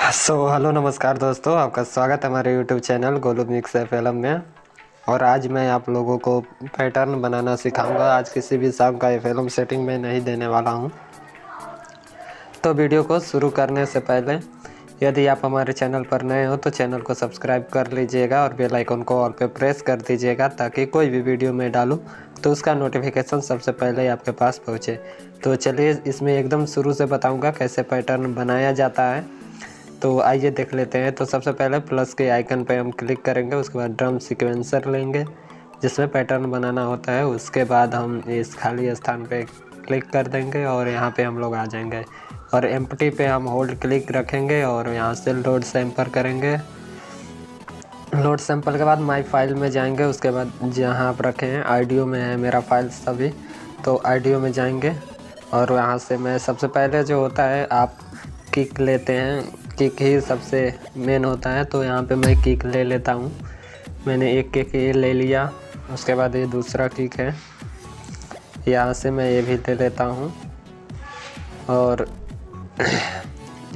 Hello नमस्कार दोस्तों, आपका स्वागत है हमारे यूट्यूब चैनल गोलू मिक्स एफएलएम में। और आज मैं आप लोगों को पैटर्न बनाना सिखाऊंगा। आज किसी भी सॉन्ग का एफएलएम सेटिंग में नहीं देने वाला हूं। तो वीडियो को शुरू करने से पहले यदि आप हमारे चैनल पर नए हो तो चैनल को सब्सक्राइब कर लीजिएगा और बेल आइकन को ऑल पे प्रेस कर दीजिएगा, ताकि कोई भी वीडियो मैं डालूं तो उसका नोटिफिकेशन सबसे पहले आपके पास पहुँचे। तो चलिए इसमें एकदम शुरू से बताऊँगा कैसे पैटर्न बनाया जाता है। तो आइए देख लेते हैं। तो सबसे पहले प्लस के आइकन पे हम क्लिक करेंगे, उसके बाद ड्रम सीक्वेंसर लेंगे जिसमें पैटर्न बनाना होता है। उसके बाद हम इस खाली स्थान पे क्लिक कर देंगे और यहाँ पे हम लोग आ जाएंगे और एम्प्टी पे हम होल्ड क्लिक रखेंगे और यहाँ से लोड सैंपल करेंगे। लोड सैंपल के बाद माई फाइल में जाएंगे। उसके बाद जहाँ आप रखे हैं ऑडियो में है मेरा फाइल सभी, तो ऑडियो में जाएंगे और यहाँ से मैं सबसे पहले जो होता है आप किक लेते हैं। किक ही सबसे मेन होता है, तो यहाँ पे मैं किक ले लेता हूँ। मैंने एक किक ये ले लिया। उसके बाद ये दूसरा किक है, यहाँ से मैं ये भी ले लेता हूँ। और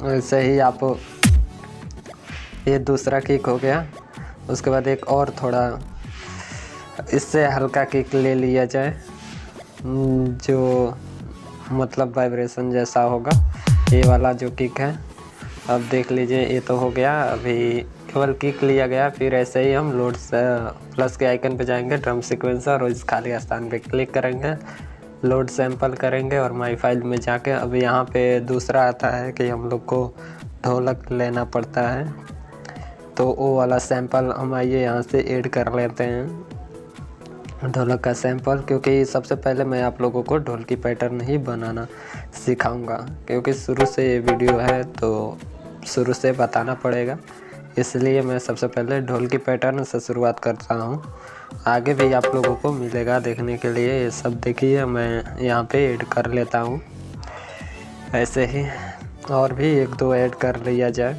ऐसे ही आप, ये दूसरा किक हो गया। उसके बाद एक और थोड़ा इससे हल्का किक ले लिया जाए, जो मतलब वाइब्रेशन जैसा होगा, ये वाला जो किक है। अब देख लीजिए ये तो हो गया, अभी केवल किक लिया गया। फिर ऐसे ही हम लोड से प्लस के आइकन पे जाएंगे, ड्रम सीक्वेंसर, और इस खाली स्थान पे क्लिक करेंगे, लोड सैंपल करेंगे और माई फाइल में जाके अब यहाँ पे दूसरा आता है कि हम लोग को ढोलक लेना पड़ता है। तो वो वाला सैंपल हम आइए यहाँ से ऐड कर लेते हैं, ढोलक का सैंपल। क्योंकि सबसे पहले मैं आप लोगों को ढोलकी पैटर्न ही बनाना सिखाऊंगा, क्योंकि शुरू से ये वीडियो है तो शुरू से बताना पड़ेगा, इसलिए मैं सबसे पहले ढोलकी पैटर्न से शुरुआत करता हूँ। आगे भी आप लोगों को मिलेगा देखने के लिए। ये सब देखिए मैं यहाँ पे ऐड कर लेता हूँ। ऐसे ही और भी एक दो ऐड कर लिया जाए,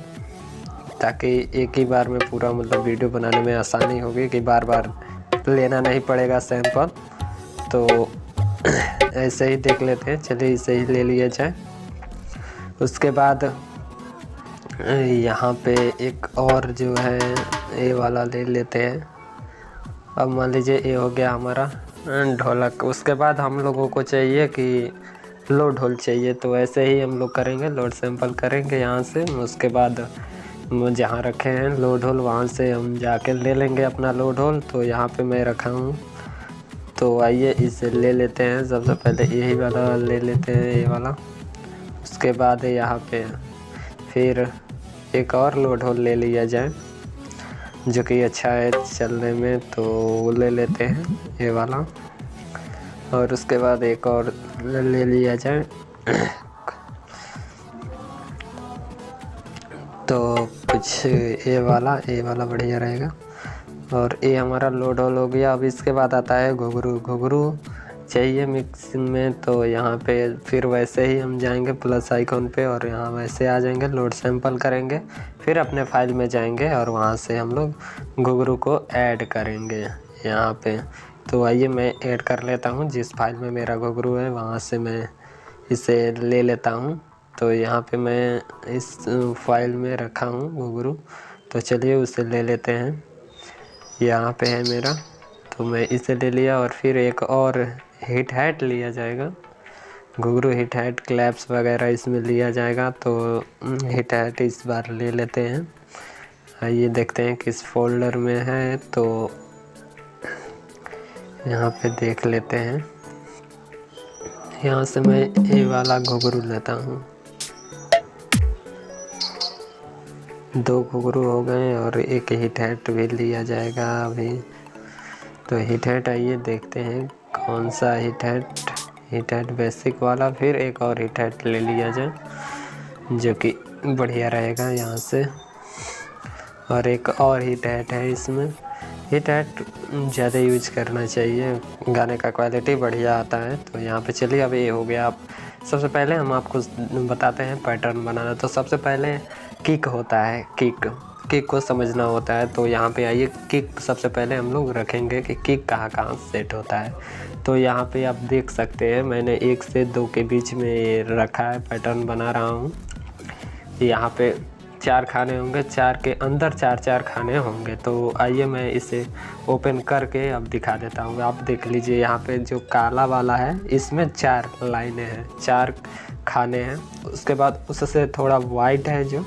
ताकि एक ही बार में पूरा मतलब वीडियो बनाने में आसानी होगी, कि बार बार लेना नहीं पड़ेगा सैंपल। तो ऐसे ही देख लेते हैं। चलिए इसे ही ले लिया जाए। उसके बाद यहाँ पे एक और जो है ये वाला ले लेते हैं। अब मान लीजिए ये हो गया हमारा ढोलक। उसके बाद हम लोगों को चाहिए कि लो ढोल चाहिए, तो ऐसे ही हम लोग करेंगे, लोड सैंपल करेंगे यहाँ से। उसके बाद जहाँ रखे हैं लो ढोल वहाँ से हम जाके ले लेंगे अपना लो ढोल। तो यहाँ पे मैं रखा हूँ, तो आइए इसे ले लेते हैं। सबसे पहले यही वाला ले लेते हैं, ये वाला। उसके बाद यहाँ पे फिर एक और लो ढोल ले लिया जाए, जो कि अच्छा है चलने में, तो वो ले लेते हैं ये वाला। और उसके बाद एक और ले लिया जाए। तो कुछ ये वाला बढ़िया रहेगा। और ये हमारा लो ढोल हो गया। अब इसके बाद आता है घुंघरू। घुंघरू चाहिए मिक्स में, तो यहाँ पे फिर वैसे ही हम जाएंगे प्लस आइकॉन पे और यहाँ वैसे आ जाएंगे, लोड सैंपल करेंगे, फिर अपने फाइल में जाएंगे और वहाँ से हम लोग घुंघरू को ऐड करेंगे यहाँ पे। तो आइए मैं ऐड कर लेता हूँ, जिस फाइल में मेरा घुंघरू है वहाँ से मैं इसे ले लेता हूँ। तो यहाँ पे मैं इस फाइल में रखा हूँ घुंघरू, तो चलिए उसे ले लेते हैं। यहाँ पे है मेरा, तो मैं इसे ले लिया। और फिर एक और हिट हैट लिया जाएगा, घुंघरू हिट हैट, क्लैप्स वगैरह इसमें लिया जाएगा। तो हिट हैट इस बार ले लेते हैं। आइए देखते हैं किस फोल्डर में है, तो यहाँ पे देख लेते हैं। यहाँ से मैं ये वाला घुंघरू लेता हूँ। 2 घुंघरू हो गए और एक हिट हैट भी लिया जाएगा अभी। तो हिट हैट आइए देखते हैं कौन सा हिट हैट बेसिक वाला। फिर एक और हिट हैट ले लिया जाए, जो कि बढ़िया रहेगा यहाँ से। और एक और हिट हैट है इसमें। हिट हैट ज़्यादा यूज करना चाहिए, गाने का क्वालिटी बढ़िया आता है। तो यहाँ पे चलिए अब ये हो गया। आप सबसे पहले हम आपको बताते हैं पैटर्न बनाना। तो सबसे पहले किक होता है, किक को समझना होता है। तो यहाँ पे आइए, किक सबसे पहले हम लोग रखेंगे कि किक कहाँ कहाँ सेट होता है। तो यहाँ पे आप देख सकते हैं मैंने 1 से 2 के बीच में ये रखा है, पैटर्न बना रहा हूँ। यहाँ पे 4 खाने होंगे, 4 के अंदर 4-4 खाने होंगे। तो आइए मैं इसे ओपन करके अब दिखा देता हूँ। आप देख लीजिए यहाँ पे जो काला वाला है इसमें 4 लाइनें हैं, 4 खाने हैं। उसके बाद उससे थोड़ा वाइट है जो,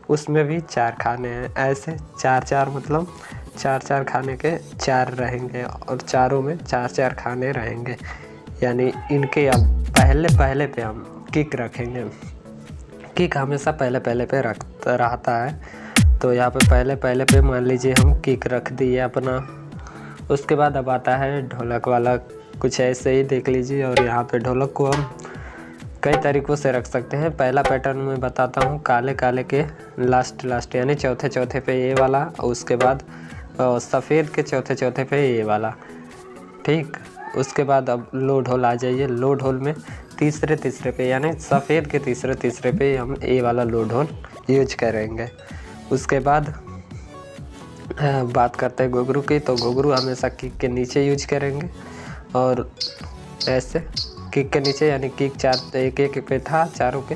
उसमें भी 4 खाने हैं। ऐसे 4-4 मतलब 4-4 खाने के 4 रहेंगे और चारों में 4-4 खाने रहेंगे। यानी इनके अब पहले पे हम किक रखेंगे। किक हमेशा पहले पे रहता है। तो यहाँ पे पहले पे मान लीजिए हम किक रख दिए अपना। उसके बाद अब आता है ढोलक वाला, कुछ ऐसे ही देख लीजिए। और यहाँ पे ढोलक को हम कई तरीक़ों से रख सकते हैं। पहला पैटर्न मैं बताता हूँ, काले के लास्ट यानी चौथे पे ये वाला, और उसके बाद सफ़ेद के चौथे पे ये वाला, ठीक। उसके बाद अब लो ढोल आ जाइए। लो ढोल में तीसरे पे यानी सफ़ेद के तीसरे पे हम ये वाला लो ढोल यूज करेंगे। उसके बाद बात करते हैं घुंघरू की। तो घुंघरू हमेशा किक के नीचे यूज करेंगे, और ऐसे किक के नीचे, यानी किक 4 एक पे था चारों के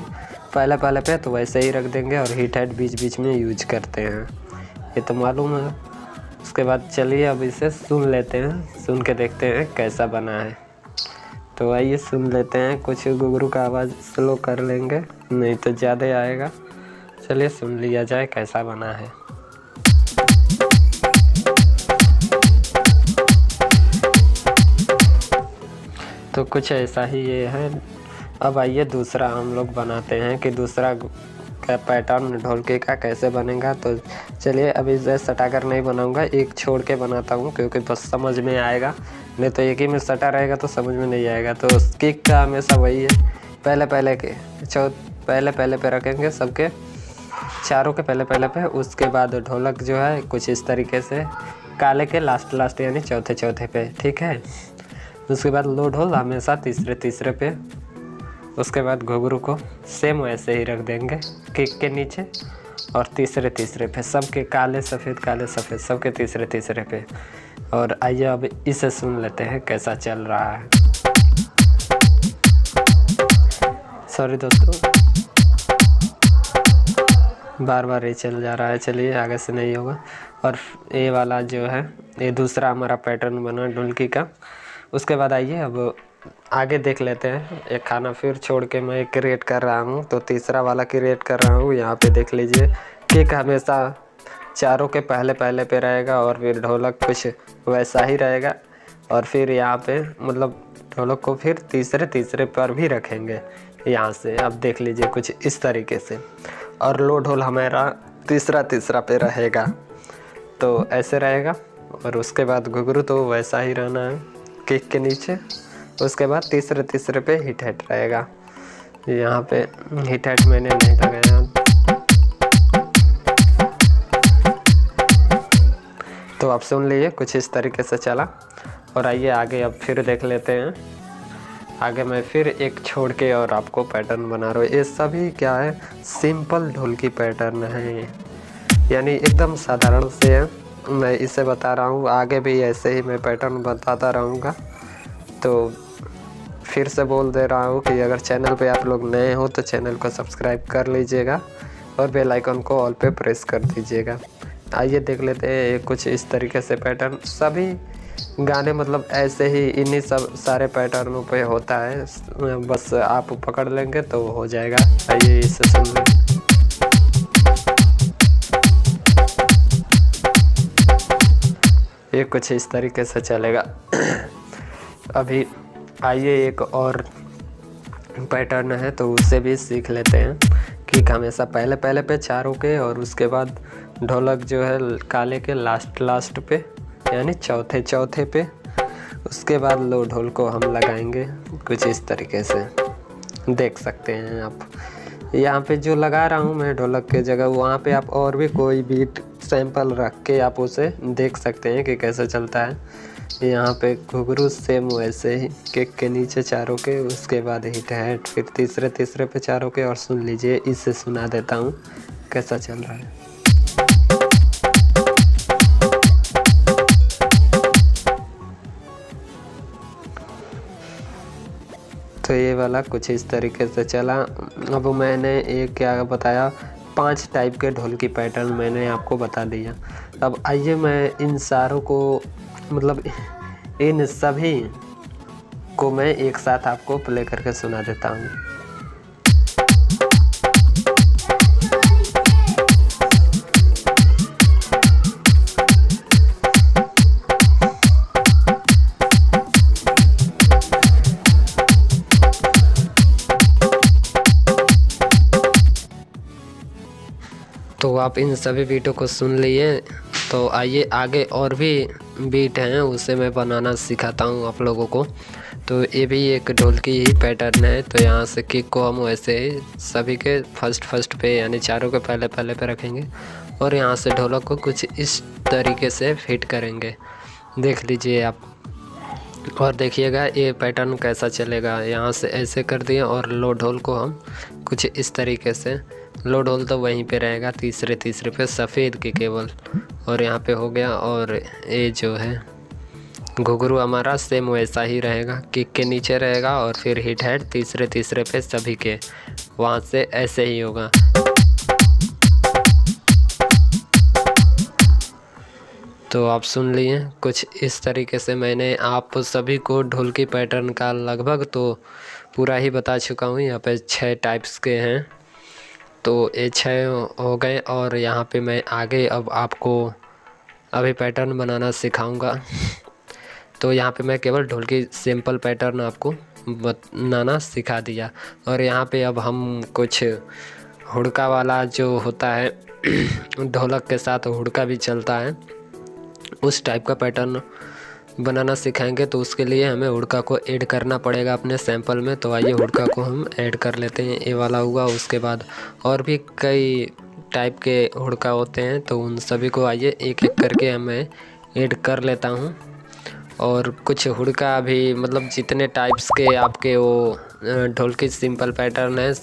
पहले पे, तो वैसे ही रख देंगे। और हिट हेड बीच में यूज करते हैं, ये तो मालूम है। उसके बाद चलिए अब इसे सुन लेते हैं, सुन के देखते हैं कैसा बना है। तो आइए सुन लेते हैं। कुछ घुंघरू का आवाज़ स्लो कर लेंगे, नहीं तो ज़्यादा आएगा। चलिए सुन लिया जाए कैसा बना है। तो कुछ ऐसा ही ये है। अब आइए दूसरा हम लोग बनाते हैं कि दूसरा का पैटर्न ढोलकी का कैसे बनेगा। तो चलिए अभी इसे सटाकर नहीं बनाऊंगा, एक छोड़ के बनाता हूँ, क्योंकि बस समझ में आएगा। नहीं तो एक ही में सटा रहेगा तो समझ में नहीं आएगा। तो किक का हमेशा वही है, पहले पे रखेंगे सबके, चारों के पहले पे। उसके बाद ढोलक जो है कुछ इस तरीके से काले के लास्ट यानी चौथे पे, ठीक है। उसके बाद लो ढोल हमेशा तीसरे पे। उसके बाद घुंघरू को सेम वैसे ही रख देंगे किक के नीचे और तीसरे पे, सबके काले सफ़ेद सबके तीसरे पे। और आइए अब इसे सुन लेते हैं कैसा चल रहा है। सॉरी दोस्तों, बार ये चल जा रहा है। चलिए आगे से नहीं होगा। और ये वाला जो है ये दूसरा हमारा पैटर्न बना ढोलकी का। उसके बाद आइए अब आगे देख लेते हैं। एक खाना फिर छोड़ के मैं क्रिएट कर रहा हूँ, तो तीसरा वाला क्रिएट कर रहा हूँ। यहाँ पे देख लीजिए किक हमेशा चारों के पहले पे रहेगा, और फिर ढोलक कुछ वैसा ही रहेगा। और फिर यहाँ पे मतलब ढोलक को फिर तीसरे पर भी रखेंगे यहाँ से। अब देख लीजिए कुछ इस तरीके से। और लो ढोल हमारा तीसरा पे रहेगा, तो ऐसे रहेगा। और उसके बाद घुंघरू तो वैसा ही रहना है किक के नीचे। उसके बाद तीसरे पे हिट हेड रहेगा। यहाँ पे हिट हेड मैंने नहीं लगाया, तो आप सुन लीजिए कुछ इस तरीके से चला। और आइए आगे अब फिर देख लेते हैं। आगे मैं फिर एक छोड़ के और आपको पैटर्न बना रहा हूँ। ये सभी क्या है, सिंपल ढोलकी पैटर्न है, यानी एकदम साधारण से है। मैं इसे बता रहा हूँ, आगे भी ऐसे ही मैं पैटर्न बताता रहूँगा। तो फिर से बोल दे रहा हूँ कि अगर चैनल पे आप लोग नए हो तो चैनल को सब्सक्राइब कर लीजिएगा और बेल आइकन को ऑल पे प्रेस कर दीजिएगा। आइए देख लेते हैं कुछ इस तरीके से पैटर्न। सभी गाने मतलब ऐसे ही इन्हीं सब सारे पैटर्नों पे होता है, बस आप पकड़ लेंगे तो हो जाएगा। आइए इसे सुन लें। ये कुछ इस तरीके से चलेगा। अभी आइए एक और पैटर्न है तो उसे भी सीख लेते हैं। किक हमेशा पहले पे चारों के, और उसके बाद ढोलक जो है काले के लास्ट पे यानी चौथे पे। उसके बाद लो ढोल को हम लगाएंगे कुछ इस तरीके से, देख सकते हैं आप। यहाँ पे जो लगा रहा हूँ मैं ढोलक के जगह, वहाँ पे आप और भी कोई बीट सैंपल रख के आप उसे देख सकते हैं कि कैसे चलता है। यहाँ पे घुंघरू सेम वैसे ही किक के नीचे चारों के, उसके बाद हिट हेड, फिर तीसरे पे चारों के। और सुन लीजिए, इससे सुना देता हूँ कैसा चल रहा है। तो ये वाला कुछ इस तरीके से चला। अब मैंने एक क्या बताया, 5 टाइप के ढोल की पैटर्न मैंने आपको बता दिया। अब आइए मैं इन सारों को मतलब इन सभी को मैं एक साथ आपको प्ले करके सुना देता हूँ। तो आप इन सभी बीटों को सुन लिए, तो आइए आगे और भी बीट हैं उसे मैं बनाना सिखाता हूँ आप लोगों को। तो ये भी एक ढोल की ही पैटर्न है। तो यहाँ से किक को हम वैसे ही सभी के फर्स्ट पे यानी चारों के पहले पे रखेंगे और यहाँ से ढोलक को कुछ इस तरीके से फिट करेंगे। देख लीजिए आप और देखिएगा ये पैटर्न कैसा चलेगा। यहाँ से ऐसे कर दिए और लो ढोल को हम कुछ इस तरीके से, लो ढोल तो वहीं पे रहेगा तीसरे पे सफ़ेद के केवल, और यहाँ पे हो गया। और ये जो है घुंघरू हमारा सेम वैसा ही रहेगा, किक के नीचे रहेगा और फिर हिट हेड तीसरे पे सभी के, वहाँ से ऐसे ही होगा। तो आप सुन लिए कुछ इस तरीके से मैंने आप सभी को ढोल की पैटर्न का लगभग तो पूरा ही बता चुका हूँ। यहाँ पे 6 टाइप्स के हैं, तो ये 6 हो गए। और यहाँ पे मैं आगे अब आपको अभी पैटर्न बनाना सिखाऊंगा। तो यहाँ पे मैं केवल ढोल की सिंपल पैटर्न आपको बनाना सिखा दिया। और यहाँ पे अब हम कुछ हुड़का वाला जो होता है ढोलक के साथ हुड़का भी चलता है, उस टाइप का पैटर्न बनाना सिखाएंगे। तो उसके लिए हमें हुड़का को ऐड करना पड़ेगा अपने सैंपल में। तो आइए हुड़का को हम ऐड कर लेते हैं। ये वाला हुआ, उसके बाद और भी कई टाइप के हुड़का होते हैं, तो उन सभी को आइए एक एक करके मैं ऐड कर लेता हूँ। और कुछ हुड़का भी मतलब जितने टाइप्स के आपके वो ढोल की सिंपल पैटर्न है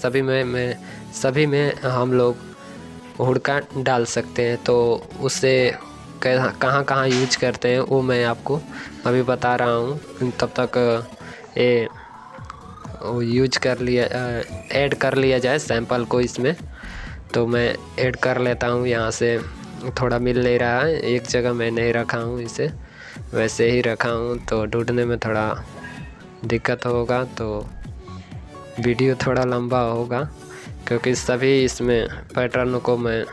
सभी में हम लोग हुड़का डाल सकते हैं। तो उससे कहाँ यूज करते हैं वो मैं आपको अभी बता रहा हूँ। तब तक ये ऐड कर लिया जाए सैंपल को इसमें। तो मैं ऐड कर लेता हूँ। यहाँ से थोड़ा मिल नहीं रहा है, एक जगह मैं नहीं रखा हूँ, इसे वैसे ही रखा हूँ, तो ढूंढने में थोड़ा दिक्कत होगा, तो वीडियो थोड़ा लंबा होगा क्योंकि सभी इसमें पैटर्न को मैं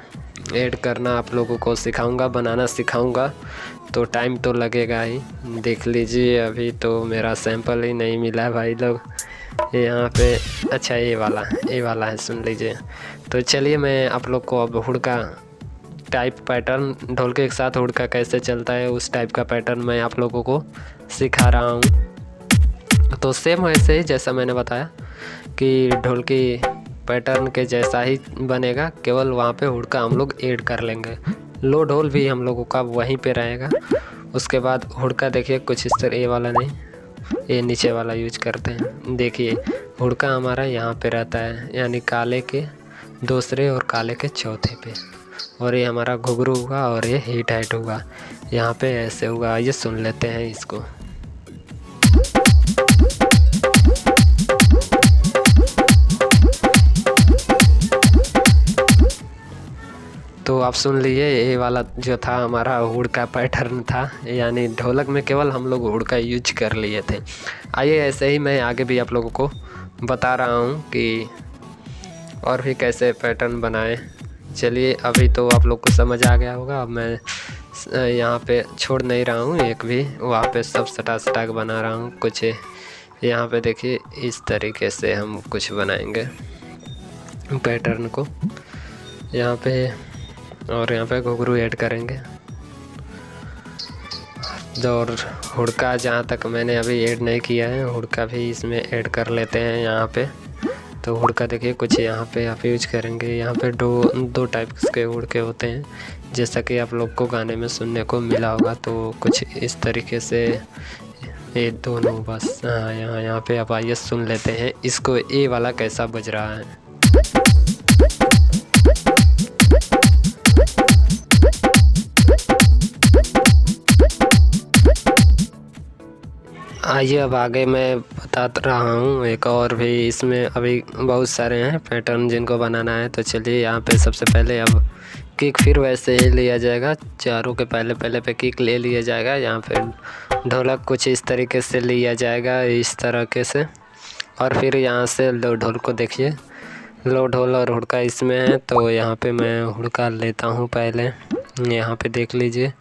ऐड करना आप लोगों को सिखाऊंगा, बनाना सिखाऊंगा, तो टाइम तो लगेगा ही। देख लीजिए अभी तो मेरा सैंपल ही नहीं मिला भाई लोग यहाँ पे। अच्छा ये वाला है, सुन लीजिए। तो चलिए मैं आप लोग को अब हुड़का टाइप पैटर्न, ढोल के साथ हुड़का कैसे चलता है उस टाइप का पैटर्न मैं आप लोगों को सिखा रहा हूँ। तो सेम वैसे ही जैसा मैंने बताया कि ढोल की पैटर्न के जैसा ही बनेगा, केवल वहाँ पे हुड़का हम लोग ऐड कर लेंगे। लो ढोल भी हम लोगों का वहीं पे रहेगा। उसके बाद हुड़का देखिए कुछ इस तरह, ये वाला नहीं, ये नीचे वाला यूज करते हैं। देखिए हुड़का हमारा यहाँ पे रहता है, यानी काले के दूसरे और काले के चौथे पे, और ये हमारा घुंघरू हुआ और ये हिट हाइट हुआ, यहाँ पे ऐसे हुआ। ये सुन लेते हैं इसको। तो आप सुन लीजिए ये वाला जो था हमारा हुड़का पैटर्न था, यानी ढोलक में केवल हम लोग हुड़का यूज कर लिए थे। आइए ऐसे ही मैं आगे भी आप लोगों को बता रहा हूँ कि और भी कैसे पैटर्न बनाएं। चलिए अभी तो आप लोग को समझ आ गया होगा। अब मैं यहाँ पे छोड़ नहीं रहा हूँ एक भी, वहाँ पे सब सटा के बना रहा हूँ कुछ। यहाँ पे देखिए इस तरीके से हम कुछ बनाएंगे पैटर्न को यहाँ पे, और यहाँ पे घुंघरू ऐड करेंगे। और हुड़का जहाँ तक मैंने अभी ऐड नहीं किया है, हुड़का भी इसमें ऐड कर लेते हैं यहाँ पे। तो हुड़का देखिए कुछ यहाँ पे आप यूज करेंगे। यहाँ पे दो टाइप के हुड़के होते हैं, जैसा कि आप लोग को गाने में सुनने को मिला होगा। तो कुछ इस तरीके से ये दोनों बस, हाँ यहाँ पे आप आइए सुन लेते हैं इसको, ये वाला कैसा बज रहा है। आइए अब आगे मैं बता रहा हूँ एक और भी, इसमें अभी बहुत सारे हैं पैटर्न जिनको बनाना है। तो चलिए यहाँ पे सबसे पहले अब किक फिर वैसे ही लिया जाएगा, चारों के पहले पहले पे किक ले लिया जाएगा। यहाँ पे ढोलक कुछ इस तरीके से लिया जाएगा, इस तरीके से। और फिर यहाँ से लो ढोल को देखिए, लो ढोल और हुड़का इसमें है। तो यहाँ पे मैं हुड़का लेता हूँ पहले। यहाँ पे देख लीजिए,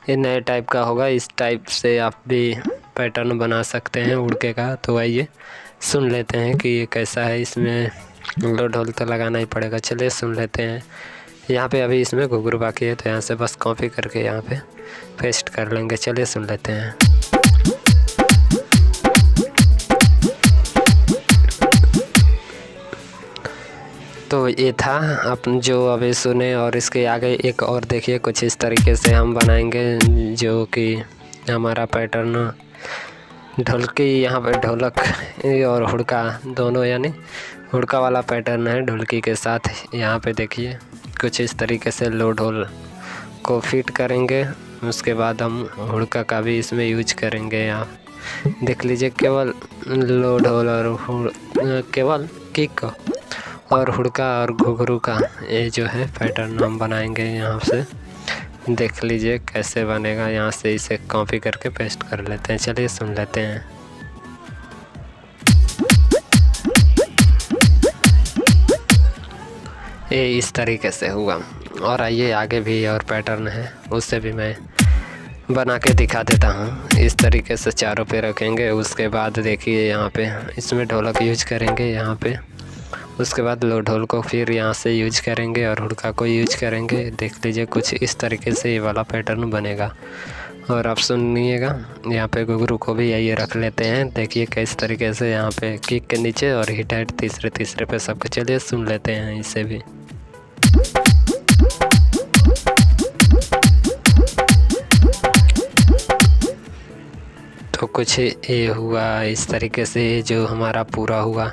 ये नए टाइप का होगा, इस टाइप से आप भी पैटर्न बना सकते हैं हुड़के का। तो आइए सुन लेते हैं कि ये कैसा है। इसमें लो ढोल तो लगाना ही पड़ेगा, चलिए सुन लेते हैं। यहाँ पे अभी इसमें घुंघरू बाकी है, तो यहाँ से बस कॉपी करके यहाँ पे पेस्ट कर लेंगे। चलिए सुन लेते हैं। तो ये था आप जो अभी सुने, और इसके आगे एक और देखिए, कुछ इस तरीके से हम बनाएंगे, जो कि हमारा पैटर्न ढोलकी, यहाँ पे ढोलक और हुड़का दोनों, यानी हुड़का वाला पैटर्न है ढोलकी के साथ। यहाँ पे देखिए कुछ इस तरीके से लो ढोल को फिट करेंगे, उसके बाद हम हुड़का का भी इसमें यूज करेंगे। यहाँ देख लीजिए, केवल लो ढोल और केवल किक और हुड़का और घुंघरू का ये जो है पैटर्न हम बनाएंगे। यहाँ से देख लीजिए कैसे बनेगा, यहाँ से इसे कॉपी करके पेस्ट कर लेते हैं। चलिए सुन लेते हैं। ये इस तरीके से हुआ। और आइए आगे भी और पैटर्न है, उससे भी मैं बना के दिखा देता हूँ। इस तरीके से चारों पे रखेंगे, उसके बाद देखिए यहाँ पे इसमें ढोलक यूज करेंगे यहाँ पे, उसके बाद लो ढोल को फिर यहाँ से यूज करेंगे और हुड़का को यूज करेंगे। देख लीजिए कुछ इस तरीके से ये वाला पैटर्न बनेगा। और आप सुनिएगा, यहाँ पे घुंघरू को भी यही रख लेते हैं। देखिए किस तरीके से यहाँ पे किक के नीचे और हिट हाइट तीसरे पे सबको। चलिए सुन लेते हैं इसे भी। तो कुछ ये हुआ इस तरीके से, जो हमारा पूरा हुआ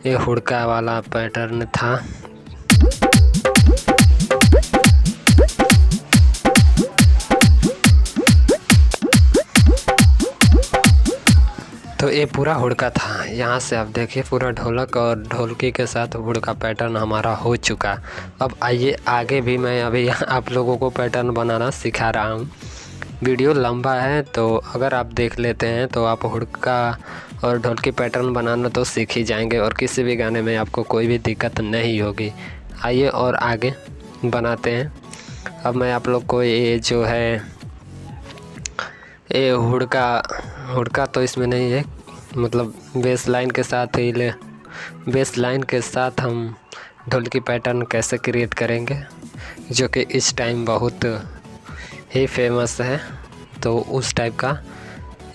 ये हुड़का वाला पैटर्न था। तो ये पूरा हुड़का था। यहाँ से आप देखिए पूरा ढोलक और ढोलकी के साथ हुड़का पैटर्न हमारा हो चुका। अब आइए आगे भी मैं अभी आप लोगों को पैटर्न बनाना सिखा रहा हूँ। वीडियो लंबा है, तो अगर आप देख लेते हैं तो आप हुड़का और ढोलकी पैटर्न बनाना तो सीख ही जाएंगे, और किसी भी गाने में आपको कोई भी दिक्कत नहीं होगी। आइए और आगे बनाते हैं। अब मैं आप लोग को ये जो है ये हुड़का तो इसमें नहीं है, मतलब बेस लाइन के साथ ही बेस लाइन के साथ हम ढोलकी पैटर्न कैसे क्रिएट करेंगे, जो कि इस टाइम बहुत ही फेमस है। तो उस टाइप का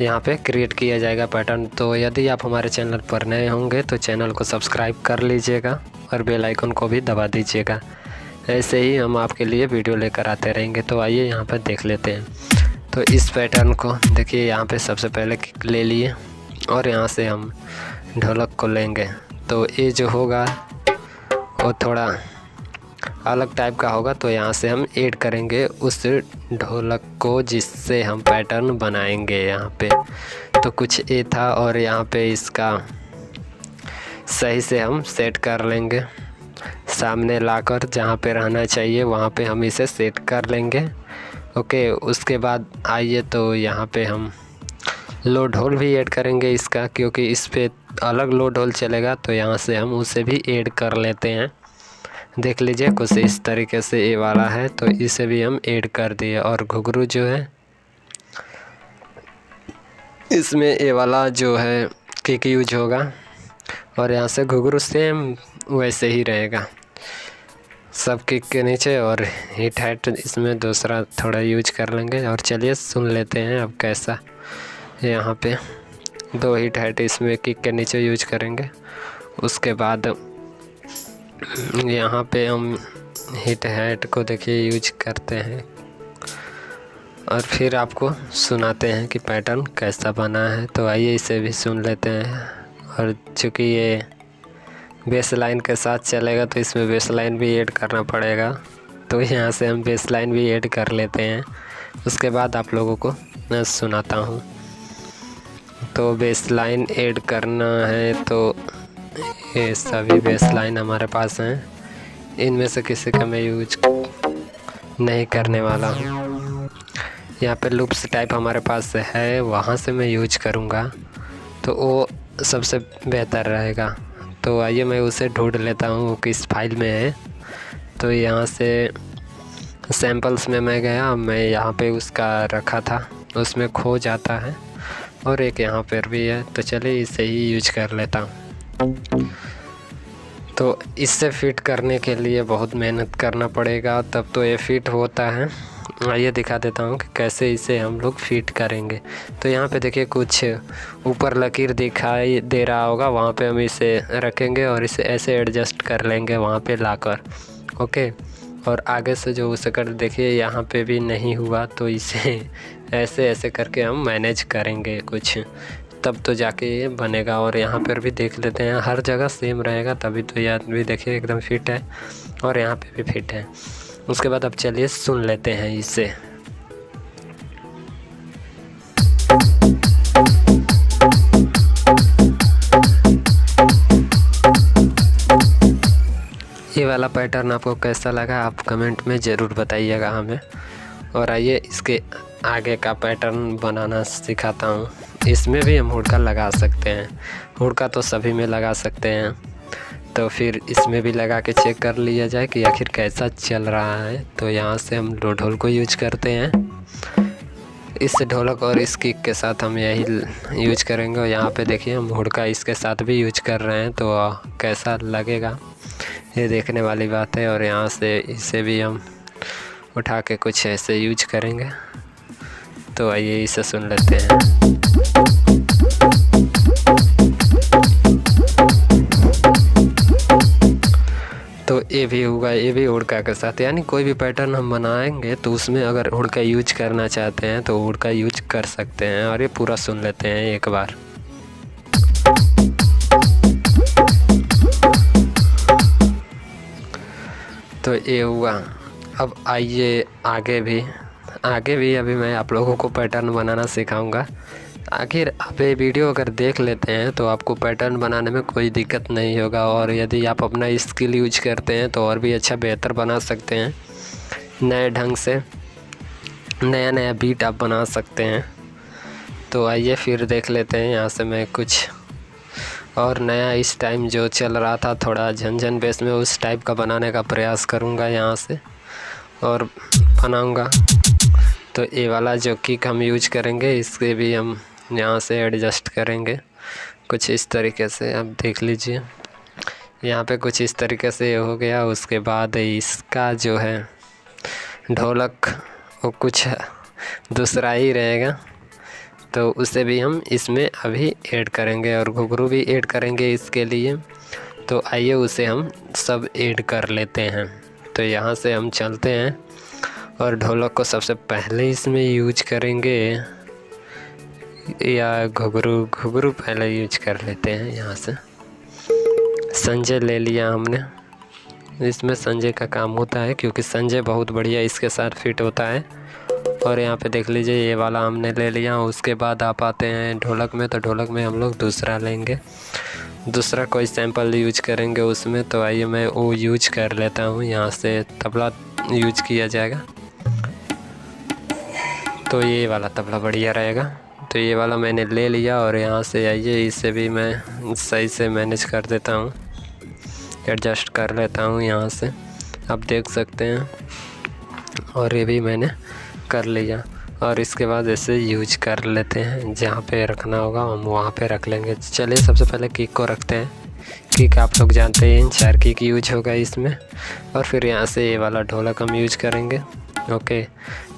यहाँ पे क्रिएट किया जाएगा पैटर्न। तो यदि आप हमारे चैनल पर नए होंगे तो चैनल को सब्सक्राइब कर लीजिएगा और बेल आइकन को भी दबा दीजिएगा। ऐसे ही हम आपके लिए वीडियो लेकर आते रहेंगे। तो आइए यहाँ पर देख लेते हैं। तो इस पैटर्न को देखिए, यहाँ पे सबसे पहले किक ले लिए और यहाँ से हम ढोलक को लेंगे। तो ये जो होगा वो थोड़ा अलग टाइप का होगा, तो यहाँ से हम ऐड करेंगे उस ढोलक को जिससे हम पैटर्न बनाएंगे यहाँ पे। तो कुछ ये था, और यहाँ पे इसका सही से हम सेट कर लेंगे, सामने लाकर जहाँ पे रहना चाहिए वहाँ पे हम इसे सेट कर लेंगे। ओके, उसके बाद आइए तो यहाँ पे हम लो ढोल भी ऐड करेंगे इसका, क्योंकि इस पे अलग लो ढोल चलेगा, तो यहाँ से हम उसे भी ऐड कर लेते हैं। देख लीजिए कुछ इस तरीके से ये वाला है, तो इसे भी हम ऐड कर दिए। और घुंघरू जो है इसमें ये वाला जो है किक यूज होगा, और यहाँ से घुंघरू सेम वैसे ही रहेगा, सब किक के नीचे, और हिट हाइट इसमें दूसरा थोड़ा यूज कर लेंगे। और चलिए सुन लेते हैं अब कैसा। यहाँ पे 2 हिट हाइट इसमें किक के नीचे यूज करेंगे, उसके बाद यहाँ पे हम हिट हाइट को देखिए यूज करते हैं, और फिर आपको सुनाते हैं कि पैटर्न कैसा बना है। तो आइए इसे भी सुन लेते हैं। और चूँकि ये बेस लाइन के साथ चलेगा तो इसमें बेस लाइन भी ऐड करना पड़ेगा, तो यहाँ से हम बेस लाइन भी ऐड कर लेते हैं। उसके बाद आप लोगों को मैं सुनाता हूँ। तो बेसलाइन ऐड करना है, तो ये सभी बेसलाइन हमारे पास हैं। इनमें से किसी का मैं यूज नहीं करने वाला हूँ। यहाँ पे लूप्स टाइप हमारे पास है, वहाँ से मैं यूज करूँगा तो वो सबसे बेहतर रहेगा। तो आइए मैं उसे ढूंढ लेता हूँ वो किस फाइल में है। तो यहाँ से सैम्पल्स में मैं गया, मैं यहाँ पे उसका रखा था, उसमें खो जाता है, और एक यहाँ पर भी है। तो चलिए इसे ही यूज कर लेता हूँ। तो इससे फ़िट करने के लिए बहुत मेहनत करना पड़ेगा, तब तो ये फ़िट होता है। आइए दिखा देता हूँ कि कैसे इसे हम लोग फ़िट करेंगे। तो यहाँ पे देखिए कुछ ऊपर लकीर दिखाई दे रहा होगा, वहाँ पे हम इसे रखेंगे और इसे ऐसे एडजस्ट कर लेंगे वहाँ पे लाकर। ओके, और आगे से जो उसे कर देखिए यहाँ पे भी नहीं हुआ, तो इसे ऐसे ऐसे करके हम मैनेज करेंगे कुछ, तब तो जाके ये बनेगा। और यहाँ पर भी देख लेते हैं, हर जगह सेम रहेगा तभी तो ये भी देखिए एकदम फिट है, और यहाँ पे भी फिट है। उसके बाद अब चलिए सुन लेते हैं इसे। ये वाला पैटर्न आपको कैसा लगा आप कमेंट में ज़रूर बताइएगा हमें। और आइए इसके आगे का पैटर्न बनाना सिखाता हूँ। इसमें भी हम हुड़का लगा सकते हैं, हुड़का तो सभी में लगा सकते हैं, तो फिर इसमें भी लगा के चेक कर लिया जाए कि आखिर कैसा चल रहा है। तो यहाँ से हम ढोल को यूज करते हैं, इस ढोलक और इस किक के साथ हम यही यूज करेंगे। और यहाँ पे देखिए हम हुड़का इसके साथ भी यूज कर रहे हैं, तो कैसा लगेगा ये देखने वाली बात है। और यहाँ से इसे भी हम उठा के कुछ ऐसे यूज करेंगे। तो आइए इसे सुन लेते हैं। तो ये भी होगा, ये भी हुड़का के साथ, यानी कोई भी पैटर्न हम बनाएंगे तो उसमें अगर हुड़का यूज करना चाहते हैं तो हुड़का यूज कर सकते हैं। और ये पूरा सुन लेते हैं एक बार। तो ये हुआ। अब आइए आगे भी अभी मैं आप लोगों को पैटर्न बनाना सिखाऊंगा। आखिर आप ये वीडियो अगर देख लेते हैं तो आपको पैटर्न बनाने में कोई दिक्कत नहीं होगा, और यदि आप अपना स्किल यूज करते हैं तो और भी अच्छा बेहतर बना सकते हैं। नए ढंग से नया बीट आप बना सकते हैं। तो आइए फिर देख लेते हैं। यहाँ से मैं कुछ और नया इस टाइम जो चल रहा था थोड़ा झनझन बेस में, उस टाइप का बनाने का प्रयास करूँगा यहाँ से और बनाऊँगा। तो ये वाला जो किक हम यूज करेंगे इसके भी हम यहाँ से एडजस्ट करेंगे कुछ इस तरीके से। आप देख लीजिए यहाँ पे कुछ इस तरीके से ये हो गया। उसके बाद इसका जो है ढोलक वो कुछ दूसरा ही रहेगा, तो उसे भी हम इसमें अभी ऐड करेंगे, और घुंघरू भी ऐड करेंगे इसके लिए। तो आइए उसे हम सब ऐड कर लेते हैं। तो यहाँ से हम चलते हैं और ढोलक को सबसे पहले इसमें यूज करेंगे, या घुंघरू पहले यूज कर लेते हैं। यहाँ से संजय ले लिया हमने, इसमें संजय का काम होता है क्योंकि संजय बहुत बढ़िया इसके साथ फिट होता है। और यहाँ पे देख लीजिए ये वाला हमने ले लिया। उसके बाद आप आते हैं ढोलक में, तो ढोलक में हम लोग दूसरा लेंगे, दूसरा कोई सैंपल यूज करेंगे उसमें। तो आइए मैं वो यूज कर लेता हूँ। यहाँ से तबला यूज किया जाएगा, तो ये वाला तबला बढ़िया रहेगा। तो ये वाला मैंने ले लिया, और यहाँ से आइए इसे भी मैं सही से मैनेज कर देता हूँ, एडजस्ट कर लेता हूँ यहाँ से, आप देख सकते हैं। और ये भी मैंने कर लिया, और इसके बाद ऐसे यूज कर लेते हैं। जहाँ पे रखना होगा हम वहाँ पे रख लेंगे। चलिए सबसे पहले किक को रखते हैं। किक आप लोग जानते हैं 4 किक यूज होगा इसमें। और फिर यहाँ से ये वाला ढोलक हम यूज करेंगे। ओके,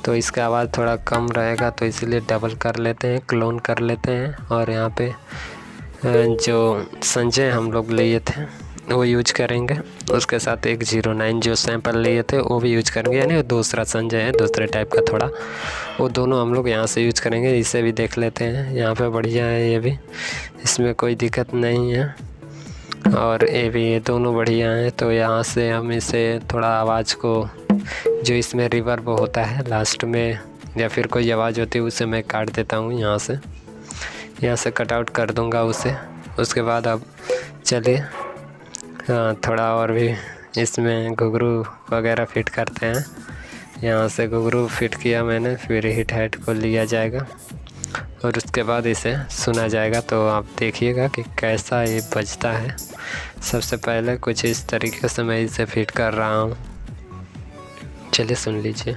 तो इसका आवाज़ थोड़ा कम रहेगा तो इसलिए डबल कर लेते हैं, क्लोन कर लेते हैं। और यहाँ पे जो संजय हम लोग लिए थे वो यूज करेंगे, उसके साथ 109 जो सैंपल लिए थे वो भी यूज करेंगे, यानी वो दूसरा संजय है, दूसरे टाइप का थोड़ा, वो दोनों हम लोग यहाँ से यूज करेंगे। इसे भी देख लेते हैं, यहाँ पे बढ़िया है ये भी, इसमें कोई दिक्कत नहीं है। और ये भी, ये दोनों बढ़िया हैं। तो यहाँ से हम इसे थोड़ा आवाज़ को, जो इसमें रिवर्ब होता है लास्ट में या फिर कोई आवाज़ होती है, उसे मैं काट देता हूँ यहाँ से। यहाँ से कट आउट कर दूँगा उसे। उसके बाद अब चलिए थोड़ा और भी इसमें घुंघरू वगैरह फिट करते हैं। यहाँ से घुंघरू फिट किया मैंने, फिर हिट हाइट को लिया जाएगा और उसके बाद इसे सुना जाएगा। तो आप देखिएगा कि कैसा ये बजता है। सबसे पहले कुछ इस तरीके से मैं इसे फिट कर रहा हूँ, चलिए सुन लीजिए।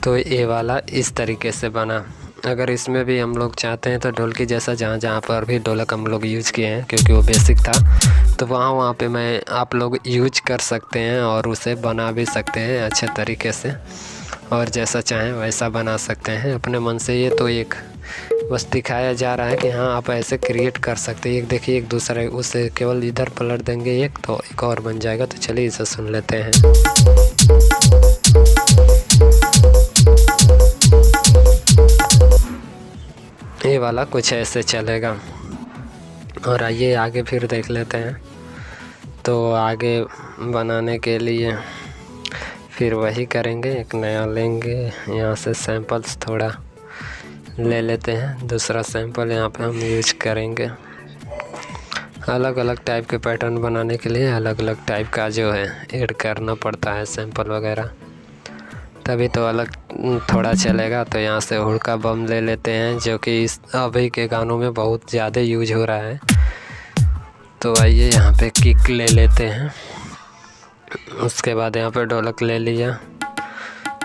तो ये वाला इस तरीके से बना। अगर इसमें भी हम लोग चाहते हैं तो ढोलकी जैसा जहाँ जहाँ पर भी ढोलक हम लोग यूज किए हैं, क्योंकि वो बेसिक था, तो वहाँ पे मैं आप लोग यूज कर सकते हैं और उसे बना भी सकते हैं अच्छे तरीके से, और जैसा चाहें वैसा बना सकते हैं अपने मन से। ये तो एक बस दिखाया जा रहा है कि हाँ आप ऐसे क्रिएट कर सकते हैं। एक देखिए, एक दूसरे उसे केवल इधर पलट देंगे एक, तो एक और बन जाएगा। तो चलिए इसे सुन लेते हैं। ये वाला कुछ ऐसे चलेगा। और आइए आगे फिर देख लेते हैं। तो आगे बनाने के लिए फिर वही करेंगे, एक नया लेंगे, यहाँ से सैंपल्स थोड़ा ले लेते हैं। दूसरा सैंपल यहाँ पे हम यूज करेंगे। अलग अलग टाइप के पैटर्न बनाने के लिए अलग अलग टाइप का जो है ऐड करना पड़ता है सैंपल वगैरह, तभी तो अलग थोड़ा चलेगा। तो यहाँ से हुड़का बम ले लेते हैं, जो कि इस अभी के गानों में बहुत ज़्यादा यूज हो रहा है। तो आइए यहाँ पे किक ले लेते हैं। उसके बाद यहाँ पे ढोलक ले लिया,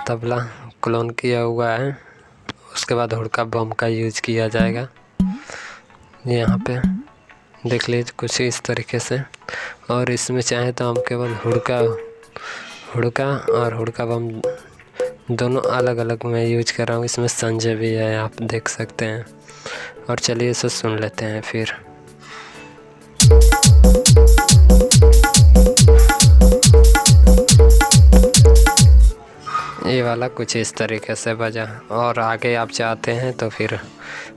तबला क्लोन किया हुआ है। उसके बाद हुड़का बम का यूज किया जाएगा। यहाँ पे देख लीजिए कुछ इस तरीके से। और इसमें चाहे तो हम केवल हुड़का और हुड़का बम दोनों अलग अलग मैं यूज कर रहा हूँ। इसमें संजय भी है, आप देख सकते हैं। और चलिए इसे सुन लेते हैं फिर। ये वाला कुछ इस तरीके से बजा। और आगे आप चाहते हैं तो फिर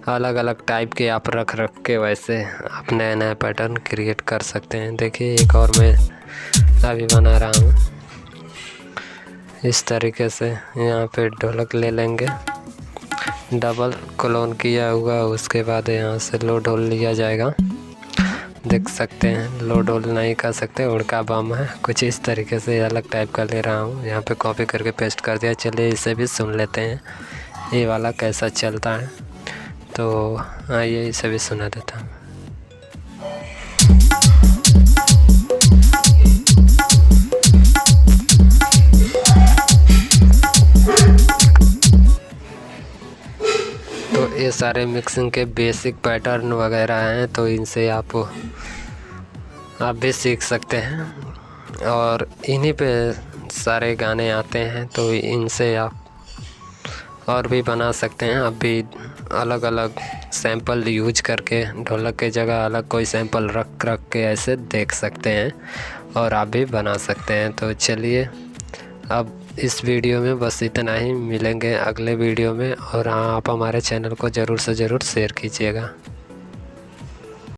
अलग अलग टाइप के आप रख के वैसे आप नया नया पैटर्न क्रिएट कर सकते हैं। देखिए एक और मैं अभी बना रहा हूँ इस तरीके से। यहाँ पे ढोलक ले लेंगे, डबल क्लोन किया हुआ। उसके बाद यहाँ से लो ढोल लिया जाएगा, देख सकते हैं। लो ढोल नहीं कर सकते, हुड़का बम है। कुछ इस तरीके से अलग टाइप का ले रहा हूँ। यहाँ पे कॉपी करके पेस्ट कर दिया। चलिए इसे भी सुन लेते हैं, ये वाला कैसा चलता है। तो आइए इसे भी सुना देता हूँ। तो ये सारे मिक्सिंग के बेसिक पैटर्न वगैरह हैं, तो इनसे आप भी सीख सकते हैं। और इन्हीं पे सारे गाने आते हैं, तो इनसे आप और भी बना सकते हैं। अब भी अलग अलग सैंपल यूज करके ढोलक के जगह अलग कोई सैंपल रख के ऐसे देख सकते हैं और आप भी बना सकते हैं। तो चलिए अब इस वीडियो में बस इतना ही। मिलेंगे अगले वीडियो में। और हाँ, आप हमारे चैनल को ज़रूर से ज़रूर शेयर कीजिएगा।